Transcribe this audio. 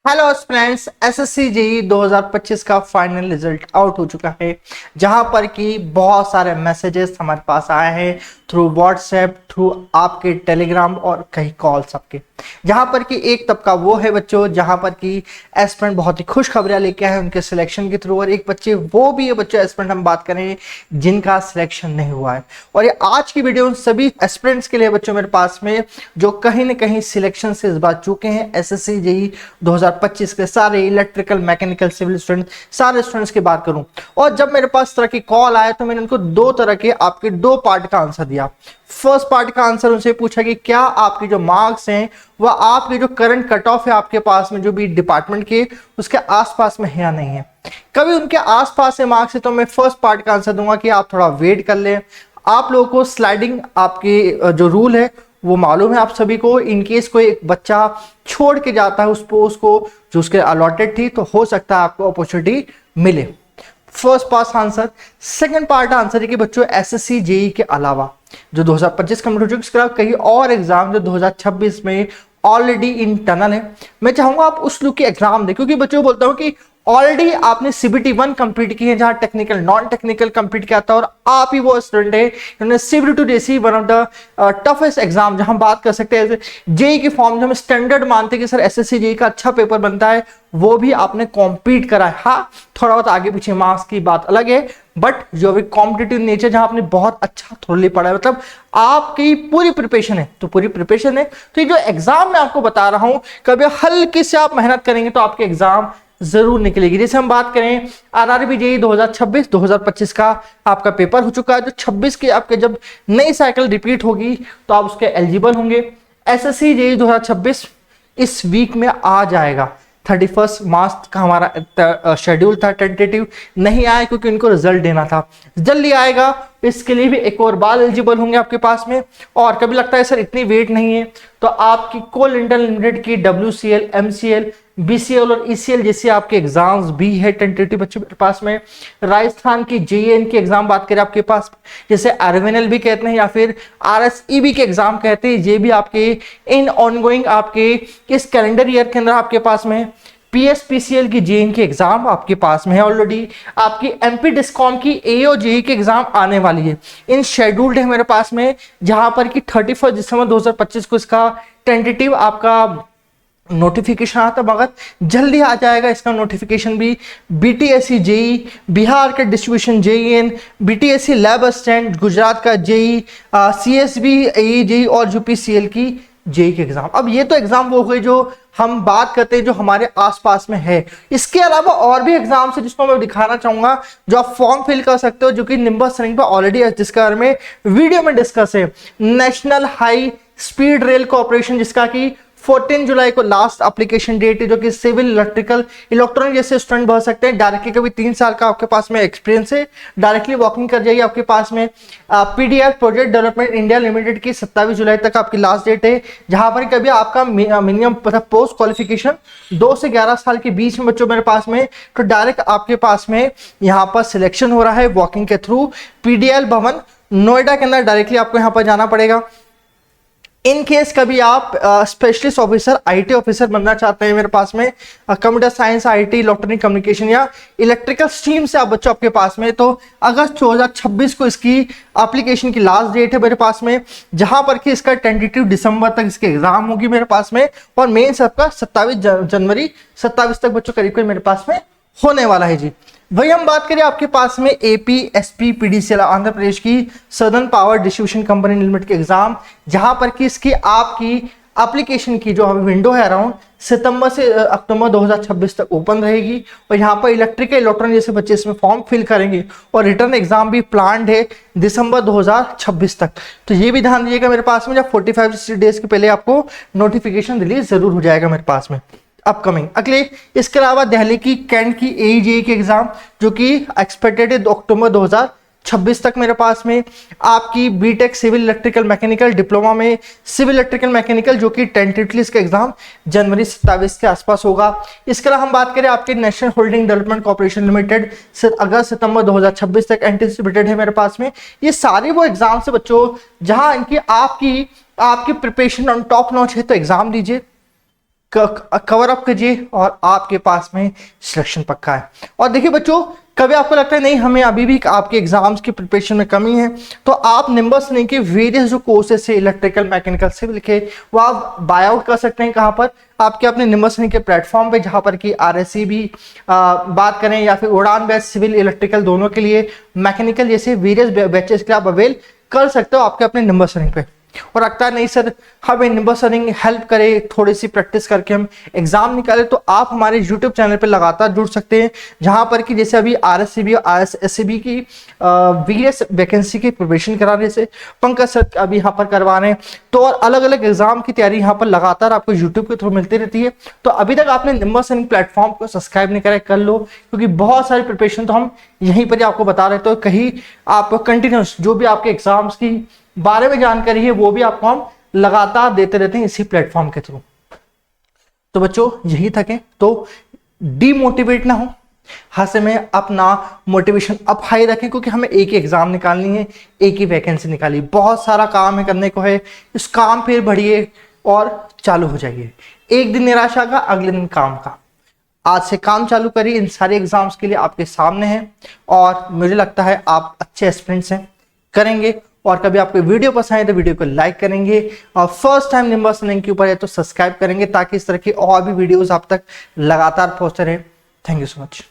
Hello friends, SSC JEE 2025 का final result out हो चुका है। जहां पर कि बहुत सारे मैसेजेस हमारे पास आए हैं थ्रू व्हाट्सएप, थ्रू आपके टेलीग्राम और कई कॉल्स आपके। जहां पर कि एक तबका वो है बच्चों जहां पर कि एस्पिरेंट बहुत ही खुश खबरें लेके आए उनके सिलेक्शन के थ्रू, और एक बच्चे वो भी है बच्चों एस्पिरेंट हम बात करें जिनका सिलेक्शन नहीं हुआ है। और ये आज की वीडियो उन सभी एस्पिरेंट्स के लिए बच्चों मेरे पास में जो कहीं ना कहीं सिलेक्शन से इस बार चुके हैं। एसएससी जेईई 2025 के सारे इलेक्ट्रिकल, मैकेनिकल, सिविल स्टूडेंट, सारे स्टूडेंट्स की बात करूं, और जब मेरे पास इस तरह की कॉल आया तो मैंने उनको दो तरह के आपके दो पार्ट का आंसर दिया। फर्स्ट पार्ट का आंसर उनसे पूछा कि क्या आपके जो मार्क्स हैं वह आपके जो करंट कट ऑफ है आपके पास में जो भी डिपार्टमेंट के उसके आसपास में है या नहीं है। कभी उनके आसपास से मार्क्स है तो मैं फर्स्ट पार्ट का आंसर दूंगा कि आप थोड़ा वेट कर लें। आप लोगों को स्लाइडिंग आपके जो रूल है वो मालूम है आप सभी को। इनकेस कोई एक बच्चा छोड़ के जाता है उसको जो उसके अलॉटेड थी तो हो सकता है आपको अपॉर्चुनिटी मिले। First pass answer. Second part answer है कि बच्चों एसएससी जेईई के अलावा जो 2025 कंप्लीट हो चुके इसके अलावा कई और एग्जाम जो 2026 में ऑलरेडी इन टनल है, मैं चाहूंगा आप उस लोग के एग्जाम दें। क्योंकि बच्चों बोलता हूं कि ऑलरेडी आपने सीबीटी 1 कंप्लीट की है जहां टेक्निकल नॉन टेक्निकल कंप्लीट किया था, और आप ही वो स्टूडेंट है जिन्होंने सीबीटी 2 जैसी one of the toughest exam जहां बात कर सकते हैं जेईई की फॉर्म जो हम स्टैंडर्ड मानते हैं कि सर एसएससी जेईई का अच्छा पेपर बनता है, वो भी आपने कॉम्पीट करा है। हाँ, थोड़ा बहुत आगे पीछे मार्क्स की बात अलग है, बट जो भी कॉम्पिटिटिव नेचर जहां आपने बहुत अच्छा थोड़ी पढ़ा है, मतलब आपकी पूरी प्रिपरेशन है तो पूरी प्रिपरेशन है। तो ये जो एग्जाम मैं आपको बता रहा हूं कभी हल्की से आप मेहनत करेंगे तो आपके एग्जाम जरूर निकलेगी। जैसे हम बात करें आरआरबी जेईई 2026-2025 का आपका पेपर हो चुका है। जो 26 की आपके जब नई साइकिल रिपीट होगी तो आप उसके एलिजिबल होंगे। एसएससी जेईई 2026 इस वीक में आ जाएगा। 31 मार्च का हमारा शेड्यूल था, टेंटेटिव नहीं आया क्योंकि उनको रिजल्ट देना था, जल्दी आएगा। इसके लिए भी एक और बार एलिजिबल होंगे आपके पास में। और कभी लगता है सर इतनी वेट नहीं है तो आपकी कोल इंटर लिमिटेड की WCL, MCL, BCL और ECL जैसे आपके एग्जाम्स भी है टेंटेटिव बच्चों के पास में। राजस्थान की JEN की एग्जाम बात करें आपके पास जैसे RVNL भी कहते हैं या फिर RSEB के एग्जाम कहते हैं, ये भी आपके इन ऑनगोइंग आपके इस कैलेंडर ईयर के अंदर आपके पास में। PSPCL की JEN की एग्जाम आपके पास में है ऑलरेडी। आपकी MP डिस्कॉम की AO JEE की एग्जाम आने वाली है, इन शेड्यूल्ड है मेरे पास में, जहां पर कि 31 दिसंबर 2025 को इसका टेंटेटिव आपका नोटिफिकेशन आता, मगर जल्दी आ जाएगा इसका नोटिफिकेशन भी। BTSC जेईई, बिहार का distribution JEN, BTSC lab assistant, Gujarat का JEE, CSB जेईई और UPCL की जेईई के एग्जाम। अब ये तो एग्जाम वो हुए जो हम बात करते हैं जो हमारे आसपास में है। इसके अलावा और भी एग्जाम्स है जिसको मैं दिखाना चाहूंगा जो आप फॉर्म फिल कर सकते हो, जो कि निम्बस रैंक पर ऑलरेडी जिसके बारे में वीडियो में डिस्कस है। National high speed rail corporation जिसका कि 14 जुलाई को लास्ट एप्लीकेशन डेट है, जो कि सिविल, इलेक्ट्रिकल, इलेक्ट्रॉनिक जैसे स्टूडेंट भर सकते हैं। डायरेक्टली कभी 3 साल का आपके पास में एक्सपीरियंस है, डायरेक्टली वॉकिंग कर जाइए आपके पास में। PDR project development India limited की 27 जुलाई तक आपकी लास्ट डेट है, जहां पर कभी आपका मिनिमम पोस्ट क्वालिफिकेशन 2 से 11 साल के बीच में बच्चों मेरे पास में, तो डायरेक्ट आपके पास में यहाँ पर सिलेक्शन हो रहा है वॉकिंग के थ्रू। PDL भवन नोएडा के अंदर डायरेक्टली आपको यहाँ पर जाना पड़ेगा। इन केस कभी आप स्पेशलिस्ट ऑफिसर, IT ऑफिसर बनना चाहते हैं मेरे पास में, computer science, IT, electronic communication या इलेक्ट्रिकल स्ट्रीम से आप बच्चों आपके पास में, तो अगस्त 2026 को इसकी एप्लीकेशन की लास्ट डेट है मेरे पास में, जहां पर कि इसका टेंटेटिव दिसंबर तक इसके एग्जाम होगी मेरे पास में, और मेन सबका 27 जनवरी 27 तक बच्चों करीब मेरे पास में होने वाला है जी। वही हम बात करें आपके पास में APSP PDCL आंध्र प्रदेश की southern power distribution company limited के एग्जाम, जहां पर कि इसकी आपकी एप्लीकेशन की जो विंडो है अराउंड सितंबर से अक्टूबर 2026 तक ओपन रहेगी। और यहाँ पर इलेक्ट्रिकल, इलेक्ट्रॉनिक जैसे बच्चे इसमें फॉर्म फिल करेंगे, और रिटर्न एग्जाम भी प्लान्ड है दिसंबर 2026 तक। तो ये भी ध्यान दीजिएगा मेरे पास में, जब 45 डेज के पहले आपको नोटिफिकेशन रिलीज जरूर हो जाएगा मेरे पास में अपकमिंग। अगले इसके अलावा दिल्ली की कैंट की AE JEE के एग्जाम जो कि एक्सपेक्टेड है अक्टूबर 2026 तक मेरे पास में। आपकी BTech civil electrical mechanical, diploma में सिविल इलेक्ट्रिकल मैकेनिकल जो कि टेंटेटिवली इसका एग्जाम जनवरी 27 के आसपास होगा। इसके अलावा हम बात करें आपके National Holding Development Corporation Limited अगस्त सितंबर 2026 तक एंटिसिपेटेड है मेरे पास में। ये सारे वो एग्जाम से बच्चों जहां इनकी आपकी प्रिपरेशन ऑन टॉप नॉच है, तो एग्जाम दीजिए। कवर अप कीजिए और आपके पास में सिलेक्शन पक्का है। और देखिए बच्चों, कभी आपको लगता है नहीं हमें अभी भी आपके एग्जाम्स की प्रिपरेशन में कमी है, तो आप निम्बस नहीं के वेरियस जो कोर्सेस है इलेक्ट्रिकल, मैकेनिकल, सिविल के, वो आप बाय आउट कर सकते हैं। कहाँ पर? आपके अपने निम्बस नहीं के प्लेटफॉर्म पे, जहाँ पर कि आरएससी भी बात करें या फिर उड़ान बैच, सिविल इलेक्ट्रिकल दोनों के लिए, मैकेनिकल जैसे वेरियस बैचेस के आप अवेल कर सकते हो आपके अपने निम्बस नहीं पे। और लगता है नहीं सर हमें निम्बस रनिंग हेल्प करे, थोड़ी सी प्रैक्टिस करके हम एग्जाम निकाले, तो आप हमारे यूट्यूब चैनल पे लगातार जुड़ सकते हैं, जहां पर कि जैसे अभी आरएससीबी और आरएसएससीबी की वीएस वैकेंसी की प्रिपरेशन करा रहे थे पंकज सर, अभी यहाँ पर करवा रहे हैं। तो और अलग अलग एग्जाम की तैयारी यहाँ पर लगातार आपको यूट्यूब के थ्रू मिलती रहती है। तो अभी तक आपने निम्बस रनिंग प्लेटफॉर्म को सब्सक्राइब नहीं करा, कर लो, क्योंकि बहुत सारी प्रिपरेशन तो हम यहीं पर ही आपको बता रहे, तो कहीं आप कंटिन्यूस जो भी आपके एग्जाम्स की बारे में जानकारी है वो भी आपको हम लगातार देते रहते हैं इसी प्लेटफॉर्म के थ्रू। तो बच्चों यही थके तो डीमोटिवेट ना हो, हंसे में अपना मोटिवेशन अप हाई रखें, क्योंकि हमें एक ही एग्जाम निकालनी है, एक ही वैकेंसी निकाली, बहुत सारा काम है करने को है। इस काम पे बढ़िए और चालू हो जाइए। एक दिन निराशा का, अगले दिन काम का। आज से काम चालू करिए, इन सारे एग्जाम्स के लिए आपके सामने है और मुझे लगता है आप अच्छे एस्पिरेंट्स हैं, करेंगे। और कभी आपको वीडियो पसंद आए तो वीडियो को लाइक करेंगे, और फर्स्ट टाइम निम्बस रनिंग के ऊपर है तो सब्सक्राइब करेंगे, ताकि इस तरह की और भी वीडियोस आप तक लगातार पहुंचते रहे। Thank you so much.